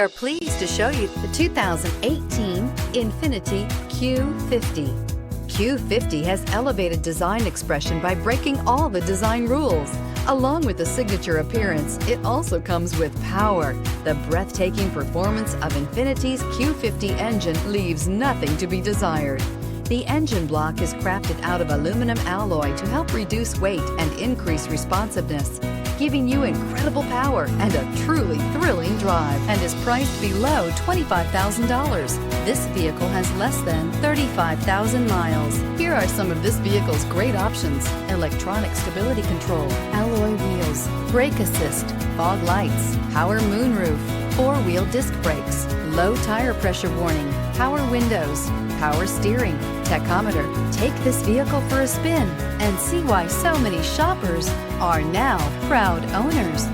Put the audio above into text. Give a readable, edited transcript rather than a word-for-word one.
We are pleased to show you the 2018 Infiniti Q50. Q50 has elevated design expression by breaking all the design rules. Along with the signature appearance, it also comes with power. The breathtaking performance of Infiniti's Q50 engine leaves nothing to be desired. The engine block is crafted out of aluminum alloy to help reduce weight and increase responsiveness, giving you incredible power and a truly thrilling drive, and is priced below $25,000. This vehicle has less than 35,000 miles. Here are some of this vehicle's great options: electronic stability control, alloy wheels, brake assist, fog lights, power moonroof, four-wheel disc brakes, low tire pressure warning, power windows, power steering, tachometer. Take this vehicle for a spin and see why so many shoppers are now proud owners.